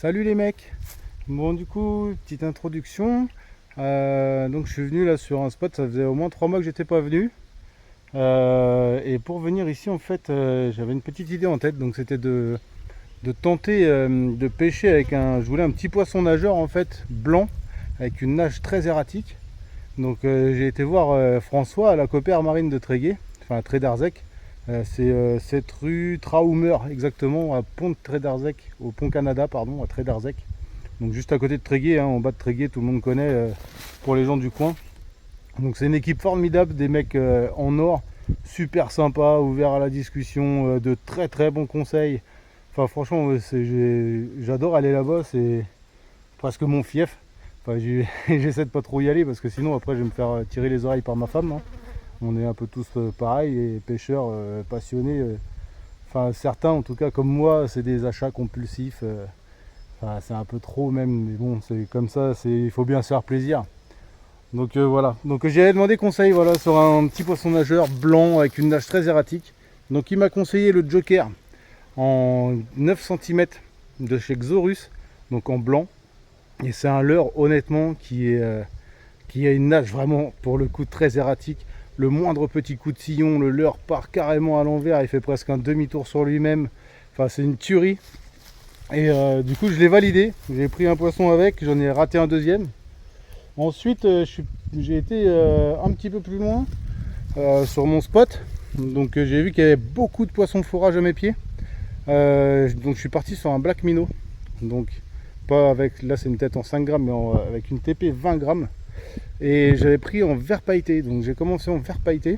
Salut les mecs. Bon du coup, petite introduction. Donc je suis venu là sur un spot, ça faisait au moins 3 mois que j'étais pas venu. Et pour venir ici en fait, j'avais une petite idée en tête, donc c'était de tenter de pêcher avec je voulais un petit poisson nageur en fait, blanc, avec une nage très erratique. Donc j'ai été voir François à la Coopère Marine de Tréguier, enfin à Trédarzec. C'est cette rue Traumer exactement, à Pont de Trédarzec, au Pont Canada pardon, à Trédarzec. Donc juste à côté de Tréguier, hein, en bas de Tréguier, tout le monde connaît pour les gens du coin. Donc c'est une équipe formidable, des mecs en or, super sympa, ouverts à la discussion, de très très bons conseils. Enfin franchement, j'adore aller là-bas, c'est presque mon fief. Enfin, j'essaie de pas trop y aller parce que sinon après je vais me faire tirer les oreilles par ma femme, hein. On est un peu tous pareils, et pêcheurs passionnés. Enfin certains en tout cas comme moi, c'est des achats compulsifs. Enfin, c'est un peu trop même, mais bon, c'est comme ça, il faut bien se faire plaisir. Donc voilà. Donc j'ai demandé conseil voilà, sur un petit poisson nageur blanc avec une nage très erratique. Donc il m'a conseillé le Joker en 9 cm de chez Xorus, donc en blanc. Et c'est un leurre honnêtement qui a une nage vraiment pour le coup très erratique. Le moindre petit coup de sillon, le leurre part carrément à l'envers, il fait presque un demi-tour sur lui-même. Enfin c'est une tuerie. Et du coup je l'ai validé, j'ai pris un poisson avec, j'en ai raté un deuxième. Ensuite j'ai été un petit peu plus loin sur mon spot. Donc j'ai vu qu'il y avait beaucoup de poissons fourrage à mes pieds. Donc je suis parti sur un black minnow. Donc pas avec, là c'est une tête en 5 grammes, mais avec une TP 20 grammes. Et j'avais pris en vert pailleté, donc j'ai commencé en vert pailleté.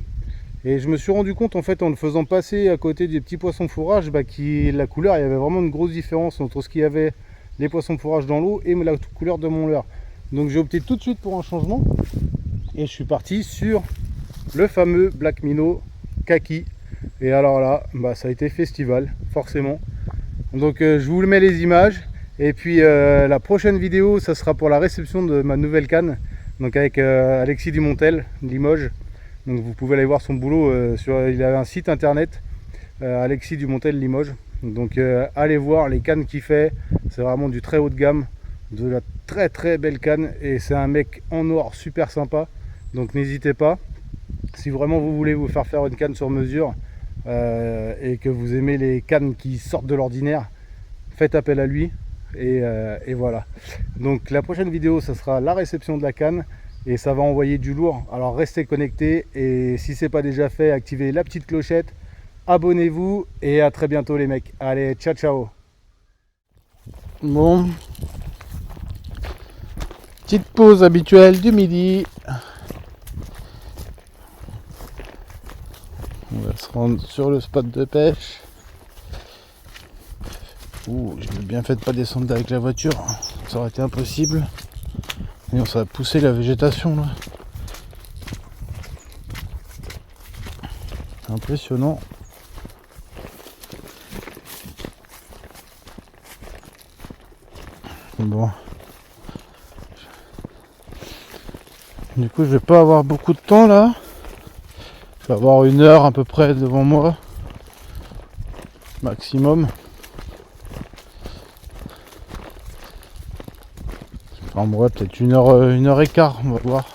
Et je me suis rendu compte en fait en le faisant passer à côté des petits poissons fourrage, la couleur, il y avait vraiment une grosse différence entre ce qu'il y avait les poissons fourrage dans l'eau et la couleur de mon leurre. Donc j'ai opté tout de suite pour un changement et je suis parti sur le fameux black minnow kaki. Et alors là, ça a été festival, forcément. Donc je vous mets les images. Et puis la prochaine vidéo, ça sera pour la réception de ma nouvelle canne. Donc avec Alexis Dumontel, Limoges. Donc vous pouvez aller voir son boulot, il a un site internet, Alexis Dumontel Limoges. Donc allez voir les cannes qu'il fait, c'est vraiment du très haut de gamme, de la très très belle canne. Et c'est un mec en or super sympa. Donc n'hésitez pas, si vraiment vous voulez vous faire une canne sur mesure et que vous aimez les cannes qui sortent de l'ordinaire, faites appel à lui. Et voilà. Donc la prochaine vidéo, ça sera la réception de la canne. Et ça va envoyer du lourd, alors restez connectés et si c'est pas déjà fait, activez la petite clochette, abonnez-vous et à très bientôt les mecs. Allez, ciao ciao. Bon, petite pause habituelle du midi. On va se rendre sur le spot de pêche. Ouh, j'ai bien fait de pas descendre avec la voiture, ça aurait été impossible. Et ça va pousser la végétation là. Impressionnant. Bon. Du coup je vais pas avoir beaucoup de temps là. Je vais avoir 1 heure à peu près devant moi. Maximum. En vrai peut-être 1 heure et quart, on va voir.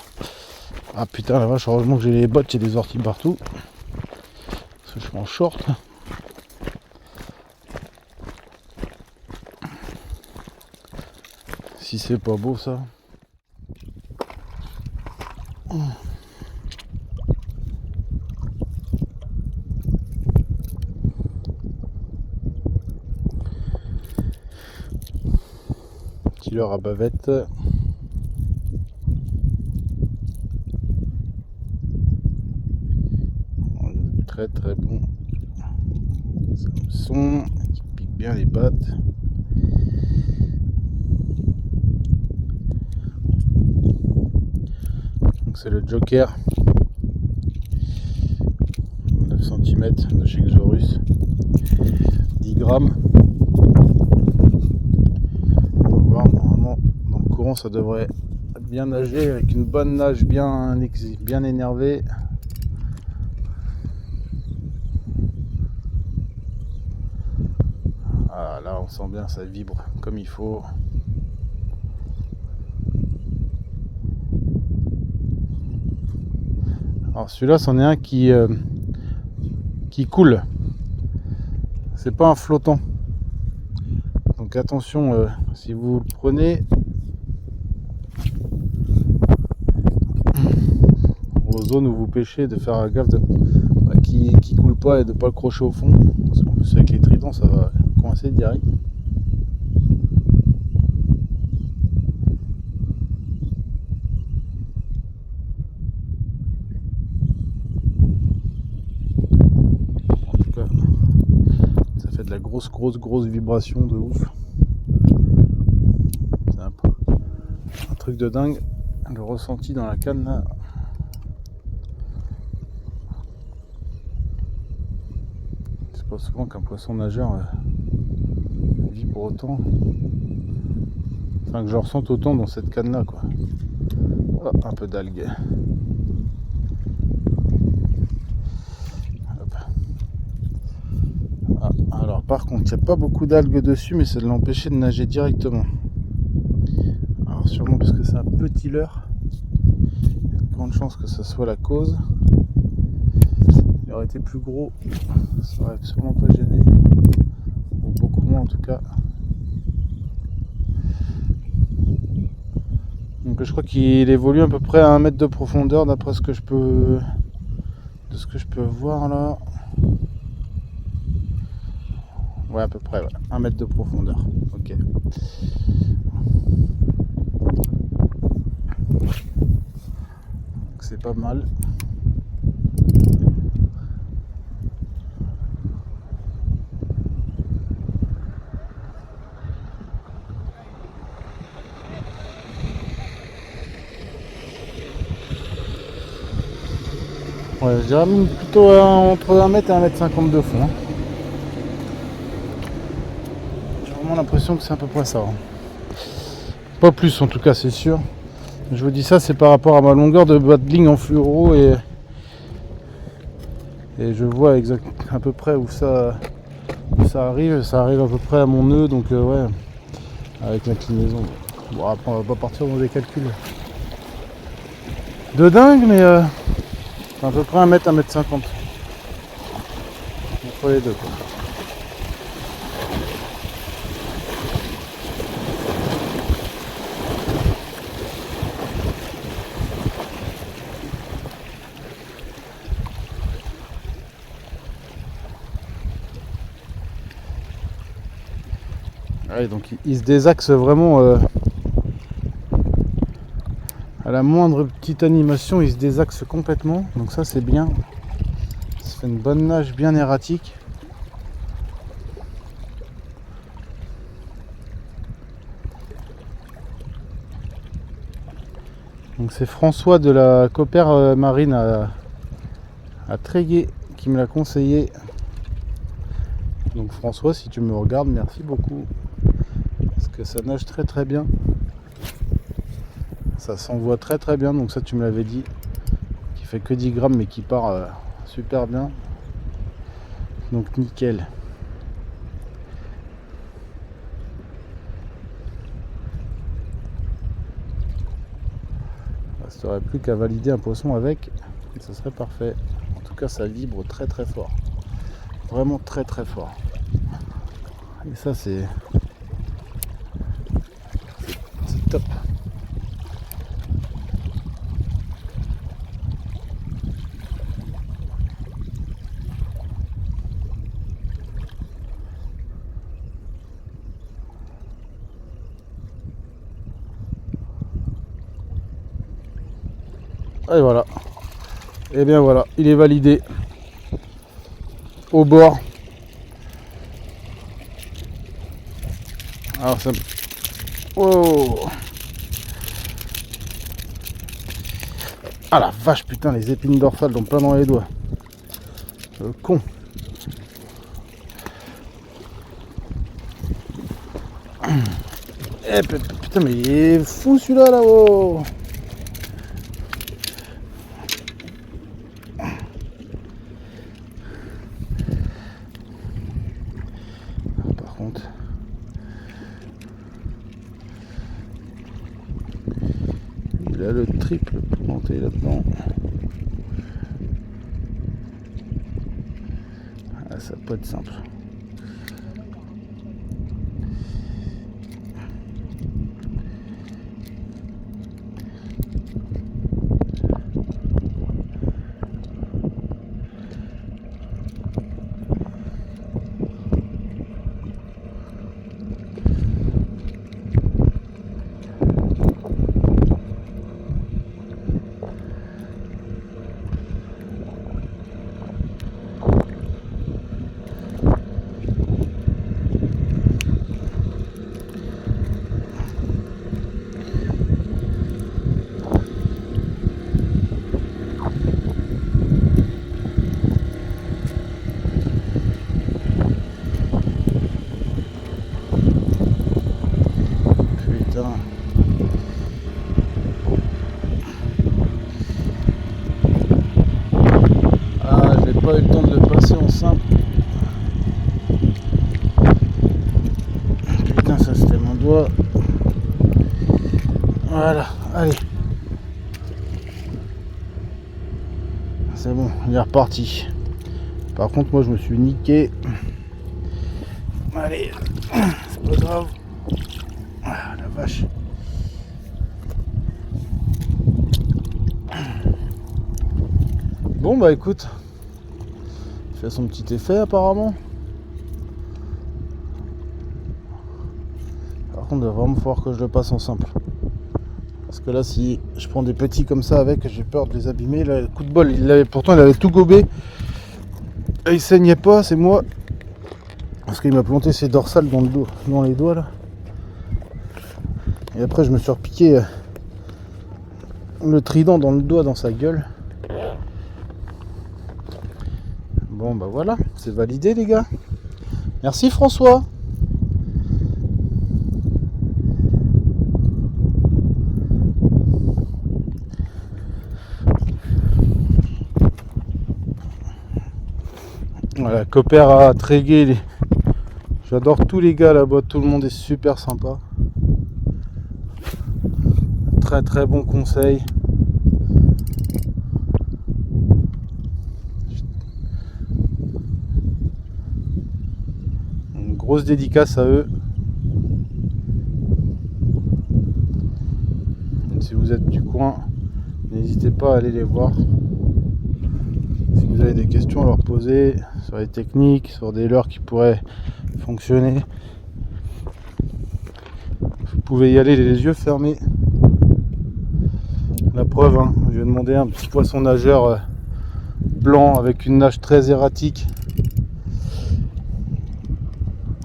Ah putain la vache, heureusement que j'ai les bottes, il y a des orties partout. Parce que je suis en short. Si c'est pas beau ça. Petit leurre à bavette. Très très bon. Son qui pique bien les pattes. Donc c'est le Joker. 9 cm de chez Xorus. 10 grammes. On va voir, normalement dans le courant ça devrait bien nager avec une bonne nage bien énervée. Ah, là on sent bien, ça vibre comme il faut. Alors celui-là, c'en est un qui coule. C'est pas un flottant. Donc attention, si vous le prenez aux zones où vous pêchez, de faire gaffe qui coule pas et de pas le crocher au fond. Parce qu'en plus avec les tridents, ça va coincer direct. En tout cas, ça fait de la grosse vibration de ouf. C'est un truc de dingue. Le ressenti dans la canne là. C'est pas souvent qu'un poisson nageur vibre autant. Enfin que je ressente autant dans cette canne là quoi. Oh, un peu d'algues. Ah, alors par contre il n'y a pas beaucoup d'algues dessus, mais ça l'empêchait de nager directement. Alors sûrement parce que c'est un petit leurre. Il y a de grandes chances que ça soit la cause. Il aurait été plus gros, ça aurait sûrement pas gêné. Ou beaucoup moins en tout cas. Donc je crois qu'il évolue à peu près à 1 mètre de profondeur d'après ce que je peux voir là. Ouais, à peu près, ouais. 1 mètre de profondeur. Ok. C'est pas mal. Ouais, je dirais même plutôt entre 1 mètre et 1 mètre 50 de fond. J'ai vraiment l'impression que c'est à peu près ça. Pas plus en tout cas, c'est sûr. Je vous dis ça, c'est par rapport à ma longueur de bas de ligne en fluoro et je vois à peu près où ça arrive. Ça arrive à peu près à mon nœud, donc ouais, avec l'inclinaison. Bon, après on va pas partir dans des calculs de dingue, mais c'est à peu près 1 mètre, 1 mètre 50 entre les deux quoi. Ouais, donc il se désaxe vraiment à la moindre petite animation, il se désaxe complètement, donc ça c'est bien. Ça fait une bonne nage bien erratique. Donc c'est François de la Copère Marine à Tréguier qui me l'a conseillé. Donc François, si tu me regardes, merci beaucoup. Parce que ça nage très bien. Ça s'envoie très bien, donc ça tu me l'avais dit. Qui fait que 10 grammes mais qui part super bien. Donc nickel. Il ne resterait plus qu'à valider un poisson avec. Et ça serait parfait. En tout cas ça vibre très fort. Vraiment très fort. Et ça c'est top. Et voilà. Et bien voilà, il est validé. Au bord. Alors ça... Oh. Ah la vache, putain, les épines dorsales sont plein dans les doigts. Le con. Eh putain, mais il est fou celui-là là-haut. Par contre, Il a le triple pour monter là-dedans. Ah, ça peut être simple. Putain. Ah, j'ai pas eu le temps de le passer en simple. Putain, ça c'était mon doigt. Voilà, allez. C'est bon, il est reparti. Par contre, moi je me suis niqué. Allez, c'est pas grave. Ah, la vache. Bon bah écoute, il fait son petit effet apparemment. Par contre, il va vraiment falloir que je le passe en simple. Parce que là, si je prends des petits comme ça avec, j'ai peur de les abîmer. Là, coup de bol, pourtant il avait tout gobé. Et il saignait pas, c'est moi. Parce qu'il m'a planté ses dorsales dans le dos, dans les doigts là. Et après, je me suis repiqué le trident dans le doigt, dans sa gueule. Bon bah voilà, c'est validé les gars. Merci François. Voilà, Copper à Tréguier. J'adore tous les gars là-bas, tout le monde est super sympa. Très très bon conseil. Une grosse dédicace à eux. Si vous êtes du coin, n'hésitez pas à aller les voir. Si vous avez des questions à leur poser sur les techniques, sur des leurres qui pourraient fonctionner, vous pouvez y aller les yeux fermés. La preuve, hein, je vais demander un petit poisson nageur blanc avec une nage très erratique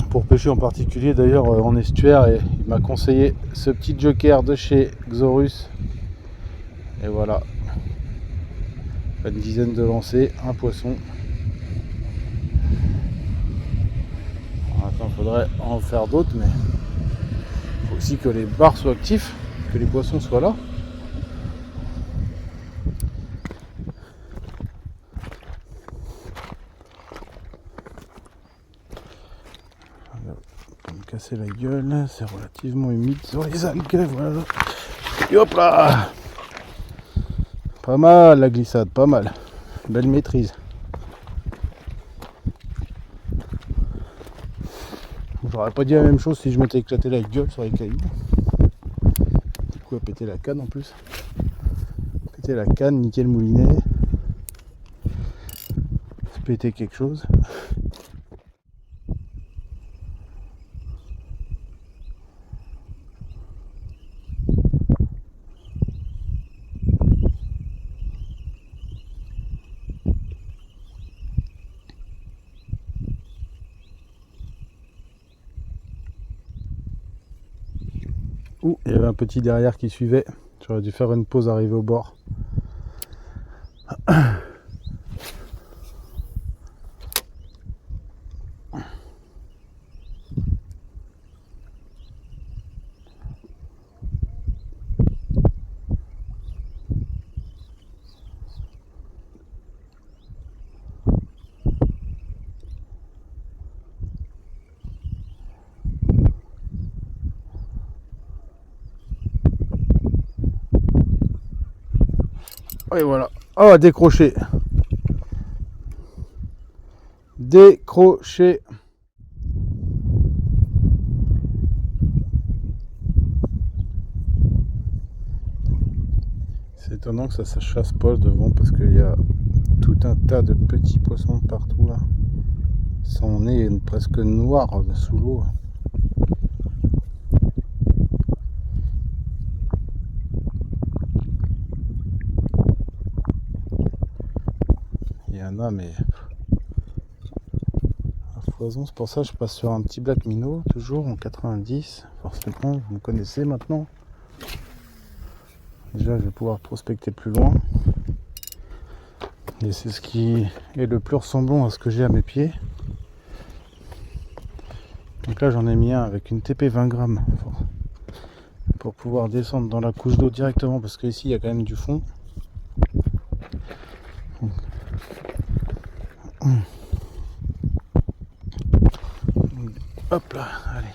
pour pêcher en particulier d'ailleurs en estuaire, et il m'a conseillé ce petit joker de chez Xorus. Et voilà, une dizaine de lancers, un poisson. Attends, il faudrait en faire d'autres, mais il faut aussi que les bars soient actifs, que les poissons soient là. Pour me casser la gueule, c'est relativement humide sur les algues, voilà. Et hop là! Pas mal la glissade, pas mal. Belle maîtrise. J'aurais pas dit la même chose si je m'étais éclaté la gueule sur les cailloux. Du coup, à péter la canne en plus. Péter la canne, niquer le moulinet. Péter quelque chose. Ouh, il y avait un petit derrière qui suivait. J'aurais dû faire une pause arrivé au bord. Et voilà. Oh, décroché. Décroché. C'est étonnant que ça chasse pas devant parce qu'il y a tout un tas de petits poissons partout là. Son nez est presque noir sous l'eau. Il y en a mais à foison. C'est pour ça que je passe sur un petit black minnow, toujours en 90. Forcément, vous me connaissez maintenant. Déjà, je vais pouvoir prospecter plus loin. Et c'est ce qui est le plus ressemblant à ce que j'ai à mes pieds. Donc là, j'en ai mis un avec une TP 20 grammes pour pouvoir descendre dans la couche d'eau directement parce qu'ici, il y a quand même du fond. Hop là, allez.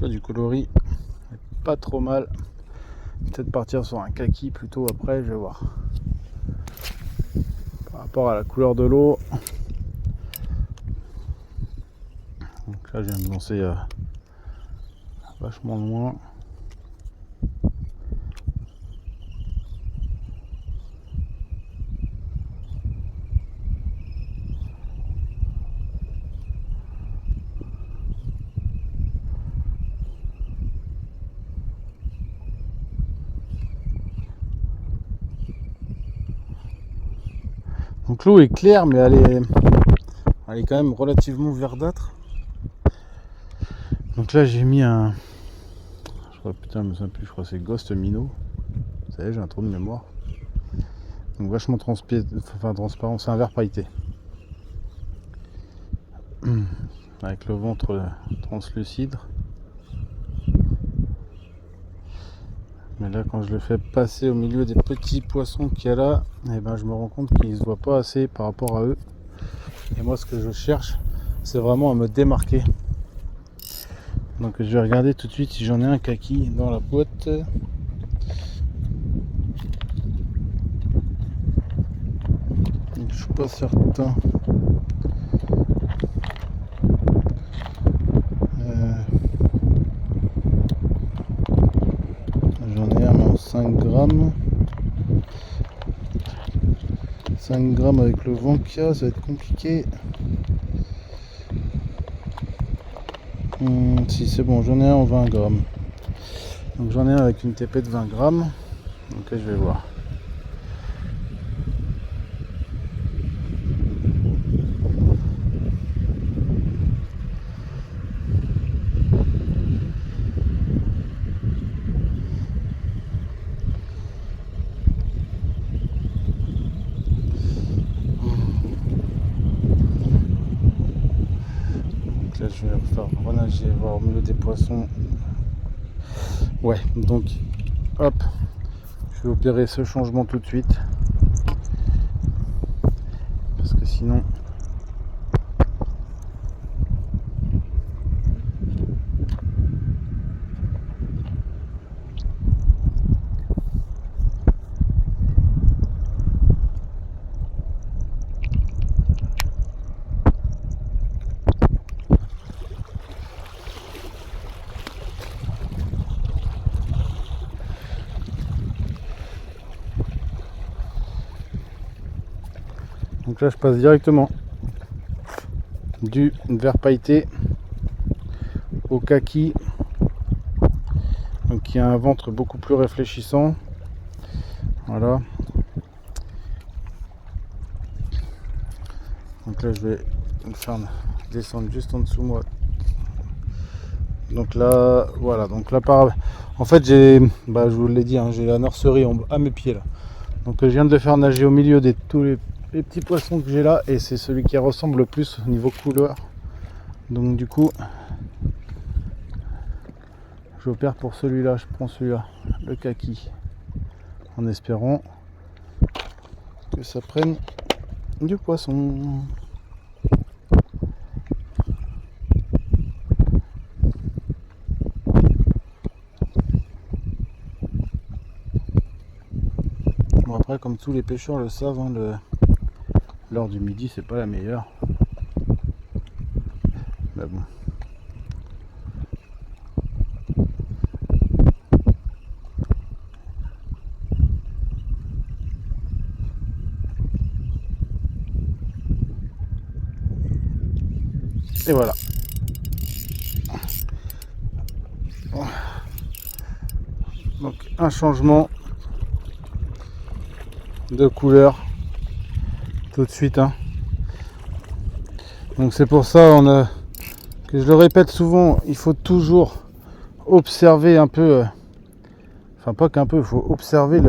Du coloris pas trop mal, peut-être partir sur un kaki plutôt après, je vais voir par rapport à la couleur de l'eau. Donc là je viens de lancer vachement loin. Donc l'eau est claire mais elle est quand même relativement verdâtre. Donc là j'ai mis un, je crois, putain je me souviens plus, je crois que c'est Ghost Minnow. Vous savez, j'ai un trou de mémoire. Donc vachement transparent, c'est un verre pailleté. Avec le ventre translucide. Mais là quand je le fais passer au milieu des petits poissons qu'il y a là, et ben, je me rends compte qu'ils ne se voient pas assez par rapport à eux. Et moi ce que je cherche, c'est vraiment à me démarquer. Donc je vais regarder tout de suite si j'en ai un kaki dans la boîte. Donc, je suis pas certain. J'en ai un en 5 grammes. 5 grammes avec le vent qu'il y a, ça va être compliqué. Si c'est bon, j'en ai un en 20 grammes. Donc j'en ai un avec une TP de 20 grammes. Donc là je vais voir. Donc là je vais faire renager, voir au milieu des poissons. Ouais, donc hop, je vais opérer ce changement tout de suite. Parce que sinon... Donc là je passe directement du vert pailleté au kaki, donc qui a un ventre beaucoup plus réfléchissant. Voilà. Donc là je vais le faire descendre juste en dessous moi Donc là, voilà. Donc là, en fait, je vous l'ai dit, hein, j'ai la nurserie à mes pieds là. Donc je viens de le faire nager au milieu de tous les petits poissons que j'ai là, et c'est celui qui ressemble le plus au niveau couleur. Donc du coup, j'opère pour celui-là. Je prends celui-là, le kaki, en espérant que ça prenne du poisson. Bon, après, comme tous les pêcheurs le savent, hein, l'heure du midi c'est pas la meilleure. Mais bon. Et voilà. Donc un changement de couleur tout de suite, hein. Donc c'est pour ça que je le répète souvent, il faut toujours observer un peu, enfin pas qu'un peu, il faut observer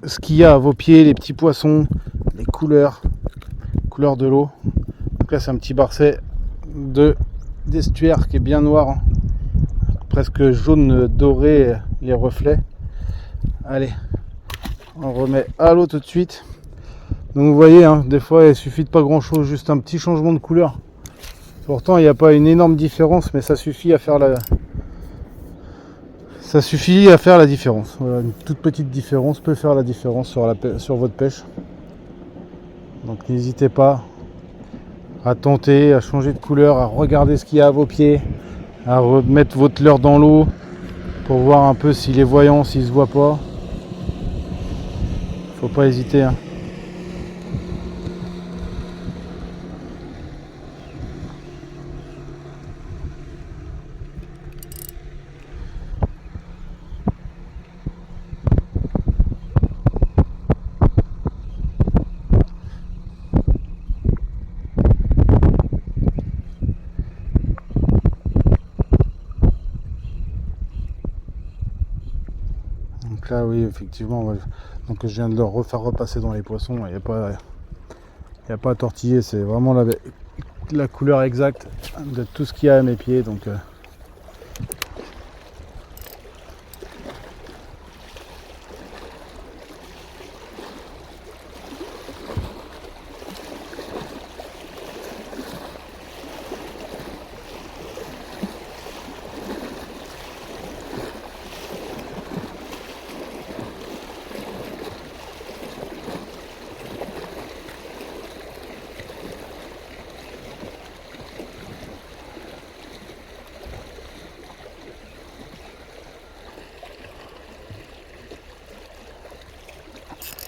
ce qu'il y a à vos pieds, les petits poissons, les couleurs de l'eau. Donc là c'est un petit barset d'estuaire qui est bien noir, hein, presque jaune doré les reflets. Allez, on remet à l'eau tout de suite. Donc vous voyez, hein, des fois il suffit de pas grand chose, juste un petit changement de couleur. Pourtant il n'y a pas une énorme différence, mais ça suffit à faire la différence. Voilà, une toute petite différence peut faire la différence sur votre pêche. Donc n'hésitez pas à tenter, à changer de couleur, à regarder ce qu'il y a à vos pieds, à remettre votre leurre dans l'eau pour voir un peu s'il est voyant, s'il se voit pas. Faut pas hésiter, hein. Donc là oui, effectivement, ouais. Donc je viens de le refaire repasser dans les poissons, il n'y a pas à tortiller, c'est vraiment la couleur exacte de tout ce qu'il y a à mes pieds. Donc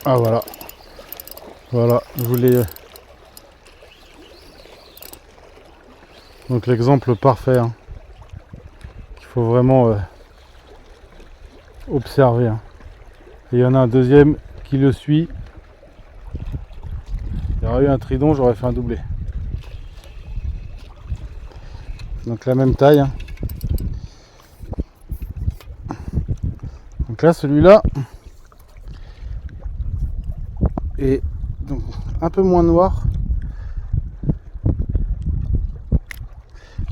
ah voilà, je voulais donc l'exemple parfait, hein, qu'il faut vraiment observer, hein. Et il y en a un deuxième qui le suit. Il y aurait eu un tridon, j'aurais fait un doublé. Donc la même taille, hein. Donc là celui-là est donc un peu moins noir.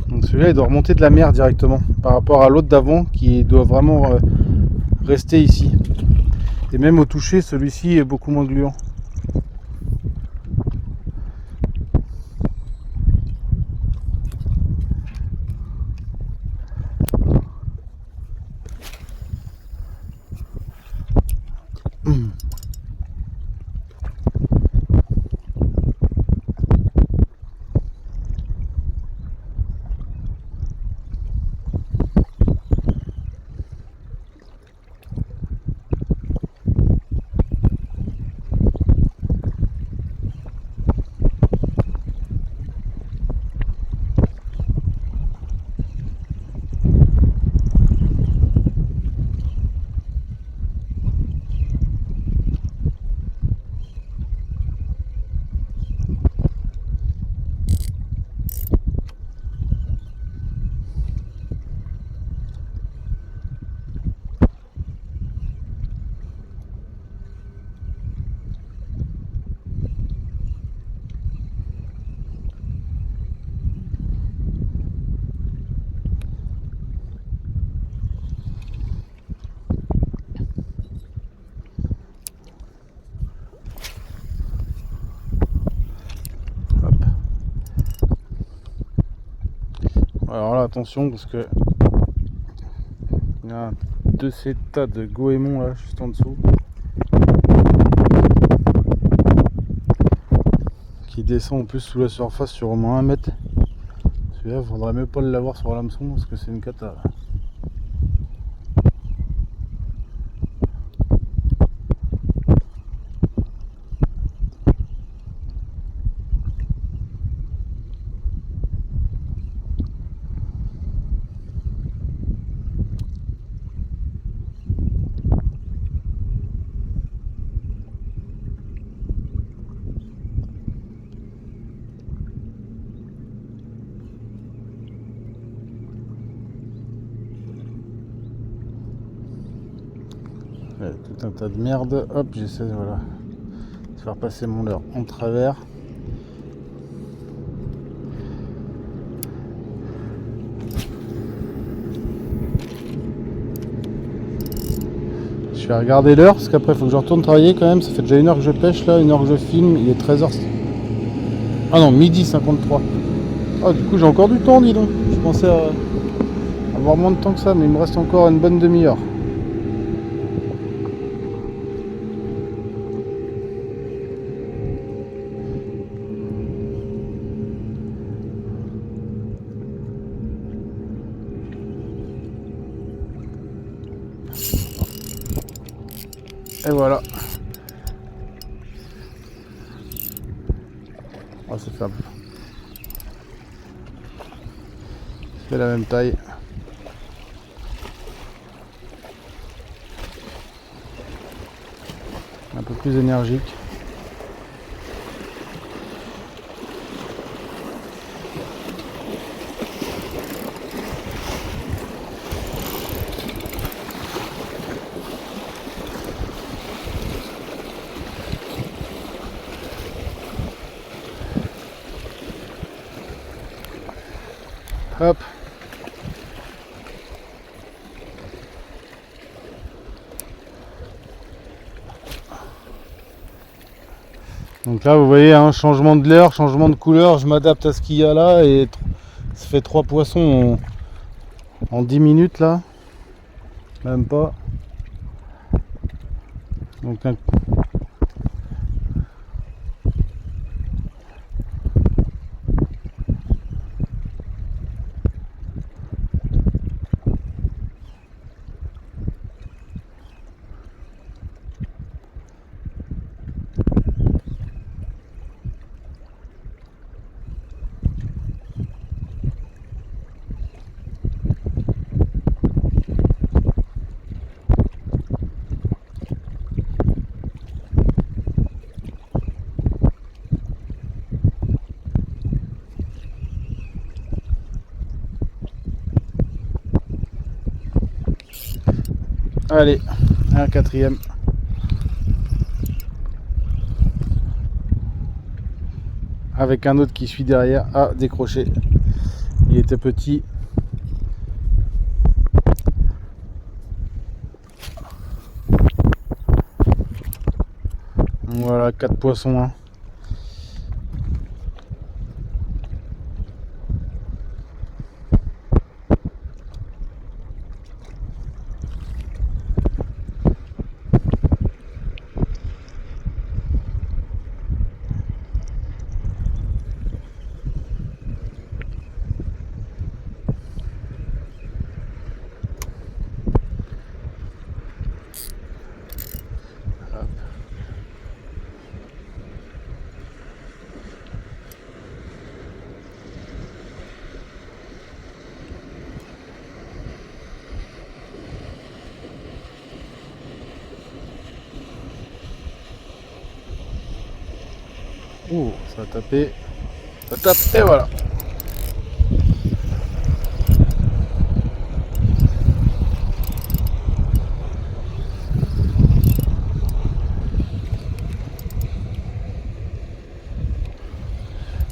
Donc celui-là il doit remonter de la mer directement par rapport à l'autre d'avant qui doit vraiment rester ici. Et même au toucher, celui-ci est beaucoup moins gluant. Alors là, attention parce que il y a un de ces tas de goémons là juste en dessous qui descend en plus sous la surface sur au moins 1 mètre. Celui-là, faudrait même pas l'avoir sur l'hameçon parce que c'est une cata. Tout un tas de merde. Hop, j'essaie voilà, de faire passer mon leurre en travers. Je vais regarder l'heure parce qu'après il faut que je retourne travailler quand même. Ça fait déjà 1 heure que je pêche là, 1 heure que je filme. Il est 13h. Ah non, midi 53. Ah, du coup j'ai encore du temps, dis donc. Je pensais avoir moins de temps que ça, mais il me reste encore une bonne demi-heure. Et voilà. Oh, c'est faible. C'est la même taille. Un peu plus énergique. Hop. Donc là vous voyez un changement de l'heure, changement de couleur, je m'adapte à ce qu'il y a là et ça fait 3 poissons en 10 minutes là. Même pas. Donc un... Allez, un 4e. Avec un autre qui suit derrière. Ah, décroché. Il était petit. Voilà, 4 poissons. Hein. Oh, ça a tapé. Ça tape et voilà.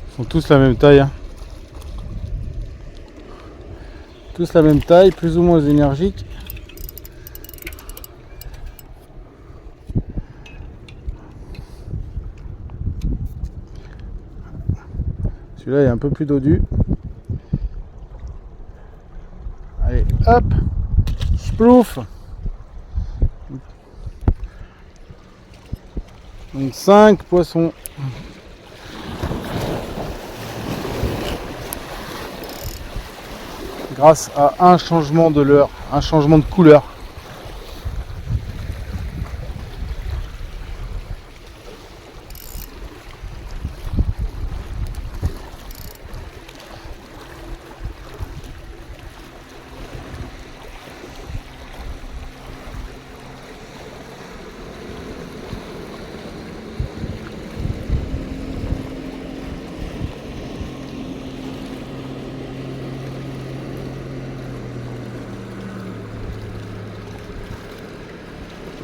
Ils font tous la même taille. Hein. Tous la même taille, plus ou moins énergiques. Celui-là est un peu plus dodu. Hop, splouf. Donc 5 poissons. Grâce à un changement de leurre, un changement de couleur.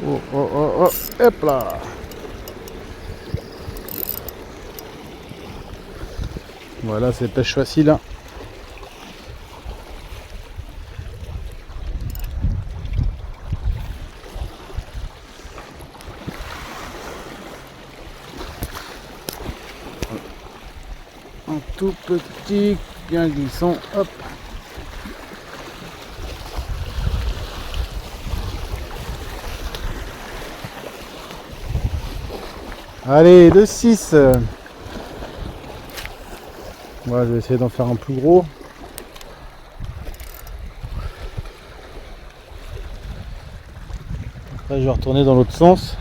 Oh, oh, oh, oh, hop là. Voilà, c'est pêche facile. Hein. Un tout petit, bien glissant, hop. Allez, de 6. Moi, je vais essayer d'en faire un plus gros. Après, je vais retourner dans l'autre sens.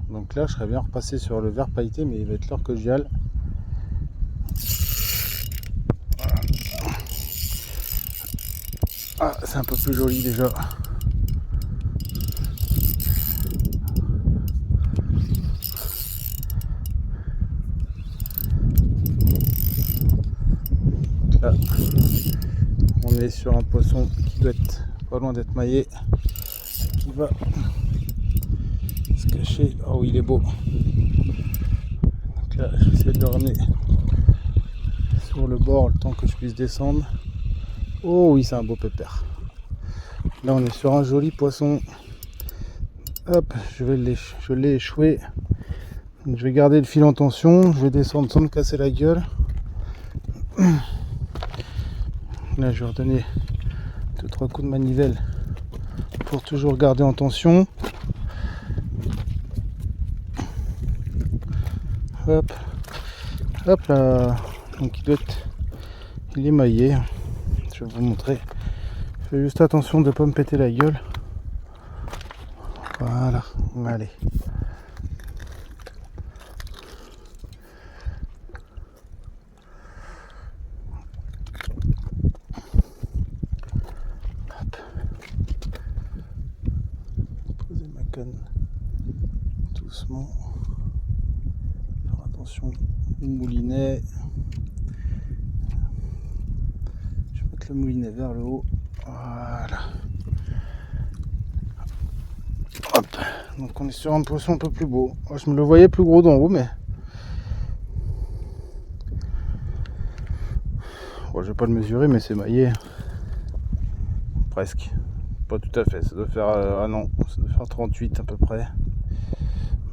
Donc là, je serais bien repassé sur le vert pailleté, mais il va être l'heure que j'y aille. Ah, c'est un peu plus joli déjà. Là, on est sur un poisson qui doit être pas loin d'être maillé, qui va se cacher. Oh, il est beau. Donc là, je vais essayer de le ramener sur le bord le temps que je puisse descendre. Oh oui, c'est un beau pépère. Là, on est sur un joli poisson. Hop, je l'ai échoué. Donc, je vais garder le fil en tension. Je vais descendre sans me casser la gueule. Là, je vais redonner 2-3 coups de manivelle pour toujours garder en tension. Hop, hop là. Donc il est maillé. Je vais vous montrer. Fais juste attention de ne pas me péter la gueule. Voilà, allez. Poser ma canne doucement. Faire attention au moulinet. Je vais mettre le moulinet vers le haut. Voilà. Hop. Donc on est sur un poisson un peu plus beau. Oh, je me le voyais plus gros d'en haut, mais bon, je vais pas le mesurer, mais c'est maillé. Presque. Pas tout à fait. Ça doit faire ah non, ça doit faire 38 à peu près.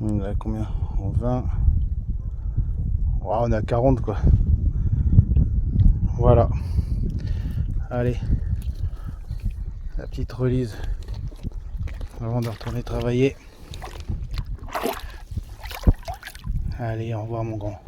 On est à combien? En 20. Oh, on est à 40 quoi. Voilà. Allez. La petite relise avant de retourner travailler. Allez, au revoir mon grand.